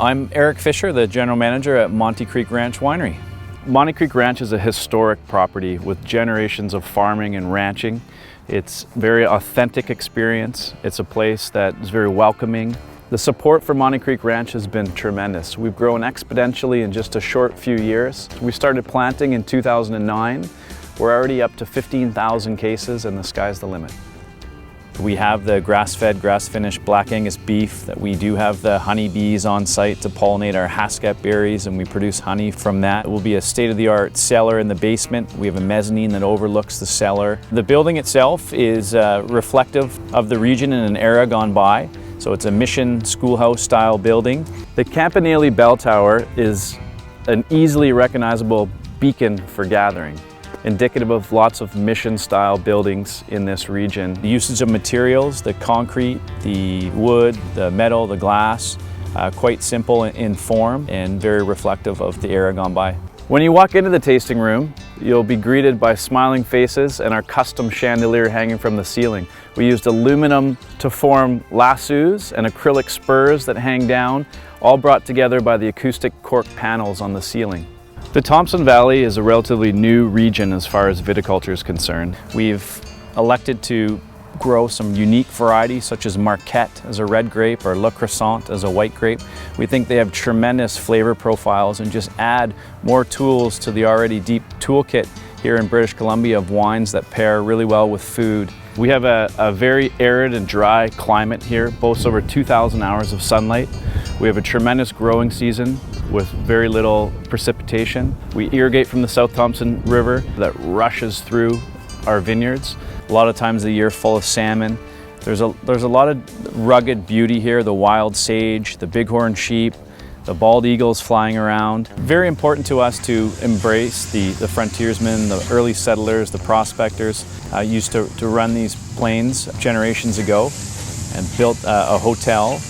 I'm Erik Fisher, the General Manager at Monte Creek Ranch Winery. Monte Creek Ranch is a historic property with generations of farming and ranching. It's a very authentic experience. It's a place that is very welcoming. The support for Monte Creek Ranch has been tremendous. We've grown exponentially in just a short few years. We started planting in 2009. We're already up to 15,000 cases and the sky's the limit. We have the grass-fed, grass-finished Black Angus beef, that we do have the honeybees on site to pollinate our hasket berries, and we produce honey from that. It will be a state-of-the-art cellar in the basement. We have a mezzanine that overlooks the cellar. The building itself is reflective of the region in an era gone by. So it's a mission schoolhouse style building. The Campanile Bell Tower is an easily recognizable beacon for gathering, indicative of lots of mission-style buildings in this region. The usage of materials, the concrete, the wood, the metal, the glass, quite simple in form and very reflective of the era gone by. When you walk into the tasting room, you'll be greeted by smiling faces and our custom chandelier hanging from the ceiling. We used aluminum to form lassos and acrylic spurs that hang down, all brought together by the acoustic cork panels on the ceiling. The Thompson Valley is a relatively new region as far as viticulture is concerned. We've elected to grow some unique varieties such as Marquette as a red grape or Le Crescent as a white grape. We think they have tremendous flavor profiles and just add more tools to the already deep toolkit here in British Columbia of wines that pair really well with food. We have a very arid and dry climate here, boasts over 2,000 hours of sunlight. We have a tremendous growing season with very little precipitation. We irrigate from the South Thompson River that rushes through our vineyards. A lot of times of the year full of salmon. There's a lot of rugged beauty here, the wild sage, the bighorn sheep, the bald eagles flying around. Very important to us to embrace the frontiersmen, the early settlers, the prospectors used to run these plains generations ago and built a hotel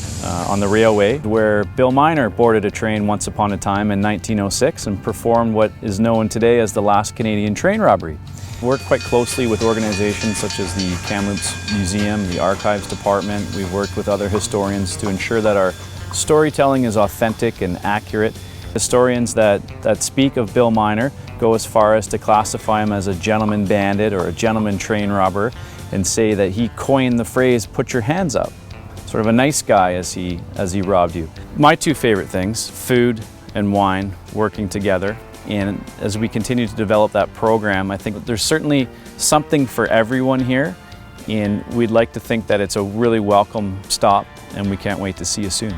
on the railway where Bill Miner boarded a train once upon a time in 1906 and performed what is known today as the last Canadian train robbery. We work quite closely with organizations such as the Kamloops Museum, the Archives Department. We've worked with other historians to ensure that our storytelling is authentic and accurate. Historians that speak of Bill Miner go as far as to classify him as a gentleman bandit or a gentleman train robber and say that he coined the phrase, "put your hands up." Sort of a nice guy as he robbed you. My two favorite things, food and wine working together. And as we continue to develop that program, I think there's certainly something for everyone here. And we'd like to think that it's a really welcome stop, and we can't wait to see you soon.